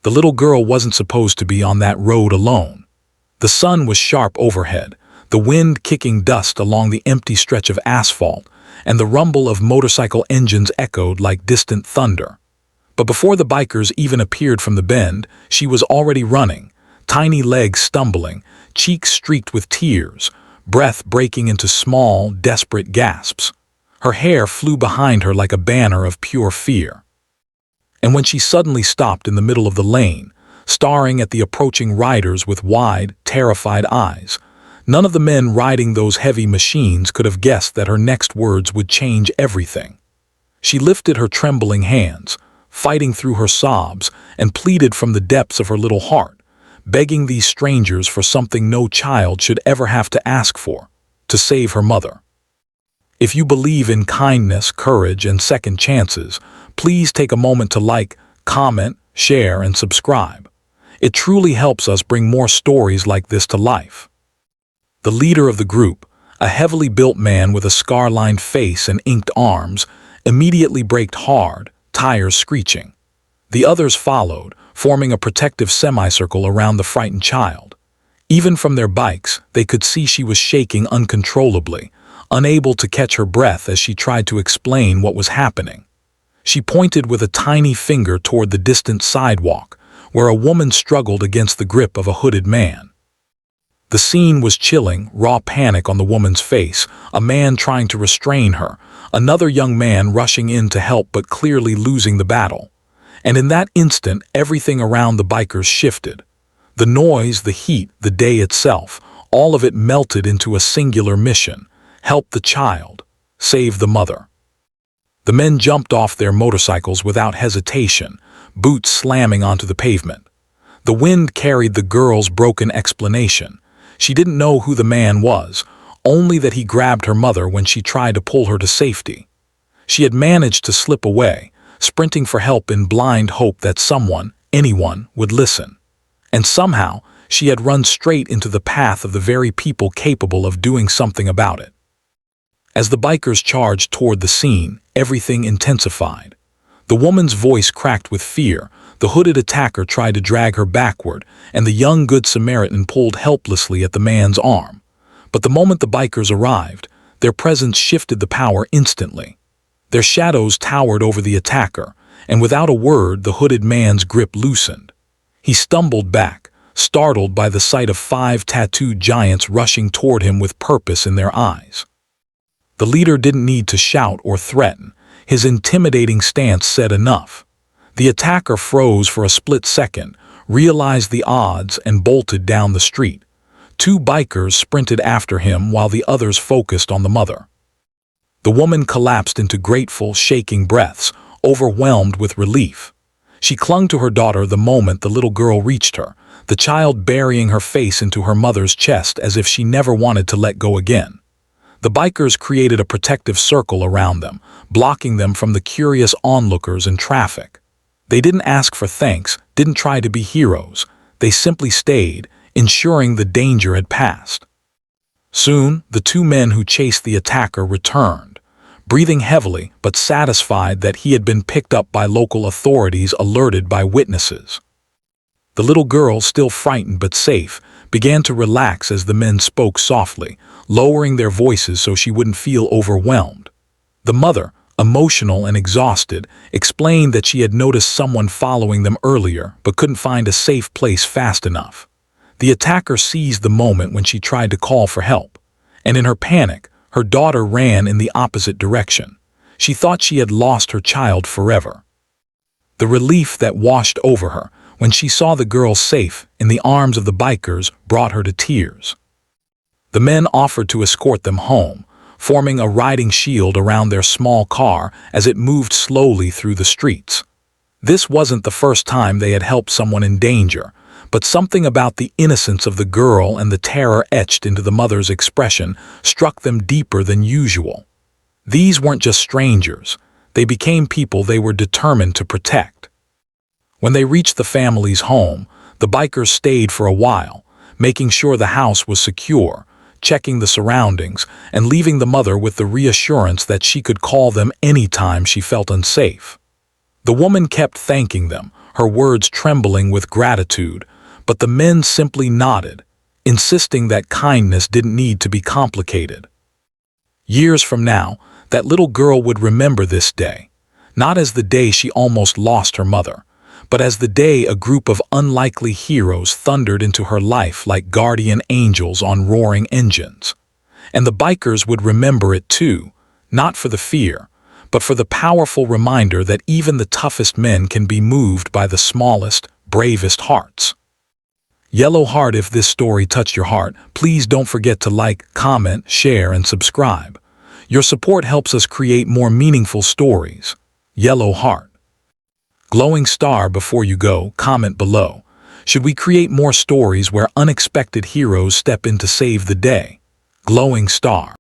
The little girl wasn't supposed to be on that road alone. The sun was sharp overhead, the wind kicking dust along the empty stretch of asphalt, and the rumble of motorcycle engines echoed like distant thunder. But before the bikers even appeared from the bend, she was already running, tiny legs stumbling, cheeks streaked with tears, breath breaking into small, desperate gasps. Her hair flew behind her like a banner of pure fear. And when she suddenly stopped in the middle of the lane, staring at the approaching riders with wide, terrified eyes, none of the men riding those heavy machines could have guessed that her next words would change everything. She lifted her trembling hands, fighting through her sobs, and pleaded from the depths of her little heart, begging these strangers for something no child should ever have to ask for, to save her mother. If you believe in kindness, courage, and second chances, please take a moment to like, comment, share, and subscribe. It truly helps us bring more stories like this to life. The leader of the group, a heavily built man with a scar-lined face and inked arms, immediately braked hard, tires screeching. The others followed, forming a protective semicircle around the frightened child. Even from their bikes, they could see she was shaking uncontrollably, unable to catch her breath as she tried to explain what was happening. She pointed with a tiny finger toward the distant sidewalk, where a woman struggled against the grip of a hooded man. The scene was chilling, raw panic on the woman's face, a man trying to restrain her, another young man rushing in to help but clearly losing the battle. And in that instant, everything around the bikers shifted. The noise, the heat, the day itself, all of it melted into a singular mission: help the child, save the mother. The men jumped off their motorcycles without hesitation, boots slamming onto the pavement. The wind carried the girl's broken explanation. She didn't know who the man was, only that he grabbed her mother when she tried to pull her to safety. She had managed to slip away, sprinting for help in blind hope that someone, anyone, would listen. And somehow, she had run straight into the path of the very people capable of doing something about it. As the bikers charged toward the scene, everything intensified. The woman's voice cracked with fear, the hooded attacker tried to drag her backward, and the young Good Samaritan pulled helplessly at the man's arm. But the moment the bikers arrived, their presence shifted the power instantly. Their shadows towered over the attacker, and without a word, the hooded man's grip loosened. He stumbled back, startled by the sight of 5 tattooed giants rushing toward him with purpose in their eyes. The leader didn't need to shout or threaten. His intimidating stance said enough. The attacker froze for a split second, realized the odds, and bolted down the street. 2 bikers sprinted after him while the others focused on the mother. The woman collapsed into grateful, shaking breaths, overwhelmed with relief. She clung to her daughter the moment the little girl reached her, the child burying her face into her mother's chest as if she never wanted to let go again. The bikers created a protective circle around them, blocking them from the curious onlookers and traffic. They didn't ask for thanks, didn't try to be heroes. They simply stayed, ensuring the danger had passed. Soon, the 2 men who chased the attacker returned, breathing heavily but satisfied that he had been picked up by local authorities alerted by witnesses. The little girl, still frightened but safe, began to relax as the men spoke softly, lowering their voices so she wouldn't feel overwhelmed. The mother, emotional and exhausted, explained that she had noticed someone following them earlier but couldn't find a safe place fast enough. The attacker seized the moment when she tried to call for help, and in her panic, her daughter ran in the opposite direction. She thought she had lost her child forever. The relief that washed over her when she saw the girl safe in the arms of the bikers brought her to tears. The men offered to escort them home, forming a riding shield around their small car as it moved slowly through the streets. This wasn't the first time they had helped someone in danger, but something about the innocence of the girl and the terror etched into the mother's expression struck them deeper than usual. These weren't just strangers. They became people they were determined to protect. When they reached the family's home, the bikers stayed for a while, making sure the house was secure, checking the surroundings, and leaving the mother with the reassurance that she could call them anytime she felt unsafe. The woman kept thanking them, her words trembling with gratitude, but the men simply nodded, insisting that kindness didn't need to be complicated. Years from now, that little girl would remember this day, not as the day she almost lost her mother, but as the day a group of unlikely heroes thundered into her life like guardian angels on roaring engines. And the bikers would remember it too, not for the fear, but for the powerful reminder that even the toughest men can be moved by the smallest, bravest hearts. Yellow Heart, if this story touched your heart, please don't forget to like, comment, share, and subscribe. Your support helps us create more meaningful stories. Yellow Heart. Glowing star, before you go, comment below. Should we create more stories where unexpected heroes step in to save the day? Glowing star.